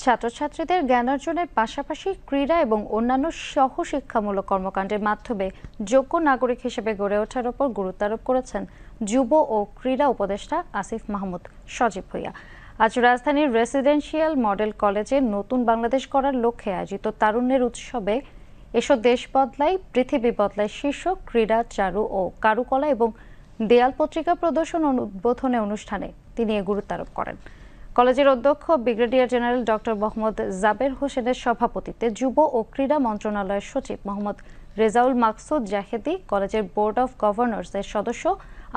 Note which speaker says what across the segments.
Speaker 1: ছাত্রছাত্রীদের জ্ঞানার্জনের পাশাপাশি ক্রীড়া এবং অন্যান্য সহশিক্ষামূলক কর্মকাণ্ডের মাধ্যমে যোগ্য নাগরিক হিসেবে গড়ে ওঠার উপর গুরুত্ব আরোপ করেছেন যুব ও ক্রীড়া উপদেষ্টা আসিফ মাহমুদ সজীব ভূঁইয়া। আজ রাজধানীর রেসিডেন্সিয়াল মডেল কলেজে নতুন বাংলাদেশ গড়ার লক্ষ্যে আয়োজিত তারুণ্যের উৎসবে এসো দেশ বদলাই পৃথিবী বদলাই শীর্ষক ক্রীড়া, চারু ও কারুকলা এবং দেয়াল পত্রিকা প্রদর্শন উদ্বোধনী অনুষ্ঠানে তিনি এ গুরুত্ব আরোপ করেন। কলেজের অধ্যক্ষ brigadier general doctor Mohammad Jaber হোসেনের সভাপতিত্বে যুব ও ক্রীড়া মন্ত্রণালয়ের সচিব মোহাম্মদ রেজাউল মাকসুদ জাহেদি, কলেজের বোর্ড অব গভর্নর্সের সদস্য,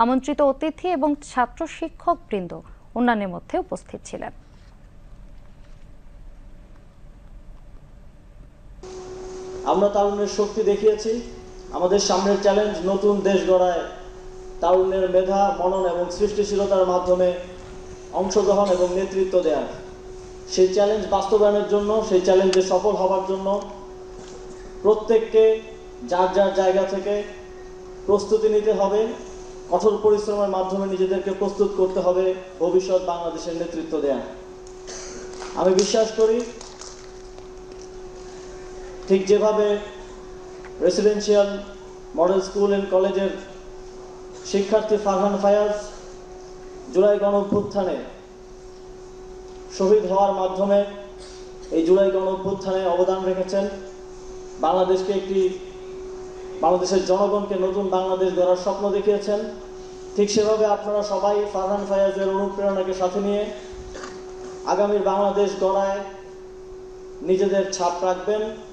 Speaker 1: আমন্ত্রিত অতিথি এবং ছাত্র শিক্ষক বৃন্দ অন্যান্যের মধ্যে উপস্থিত ছিলেন।
Speaker 2: আমরা তারুণ্যের শক্তি দেখিয়েছি। আমাদের সামনের চ্যালেঞ্জ নতুন দেশ গড়ায় তারুণ্যের মেধা, মনন এবং সৃষ্টিশীলতার মাধ্যমে অংশগ্রহণ এবং নেতৃত্ব দেওয়ার। সেই চ্যালেঞ্জ বাস্তবায়নের জন্য, সেই চ্যালেঞ্জে সফল হবার জন্য প্রত্যেককে যার যার জায়গা থেকে প্রস্তুতি নিতে হবে। কঠোর পরিশ্রমের মাধ্যমে নিজেদেরকে প্রস্তুত করতে হবে ভবিষ্যৎ বাংলাদেশের নেতৃত্ব দেয়া। আমি বিশ্বাস করি ঠিক যেভাবে রেসিডেন্সিয়াল মডেল স্কুল অ্যান্ড কলেজের শিক্ষার্থী ফারহান ফায়াজ জুলাই গণঅভ্যুত্থানে শহীদ হওয়ার মাধ্যমে এই জুলাই গণঅভ্যুত্থানে অবদান রেখেছেন, বাংলাদেশের জনগণকে নতুন বাংলাদেশ গড়ার স্বপ্ন দেখিয়েছেন, ঠিক সেভাবে আপনারা সবাই ফারহান ফায়াজের অনুপ্রেরণাকে সাথে নিয়ে আগামীর বাংলাদেশ গড়ায় নিজেদের ছাপ রাখবেন।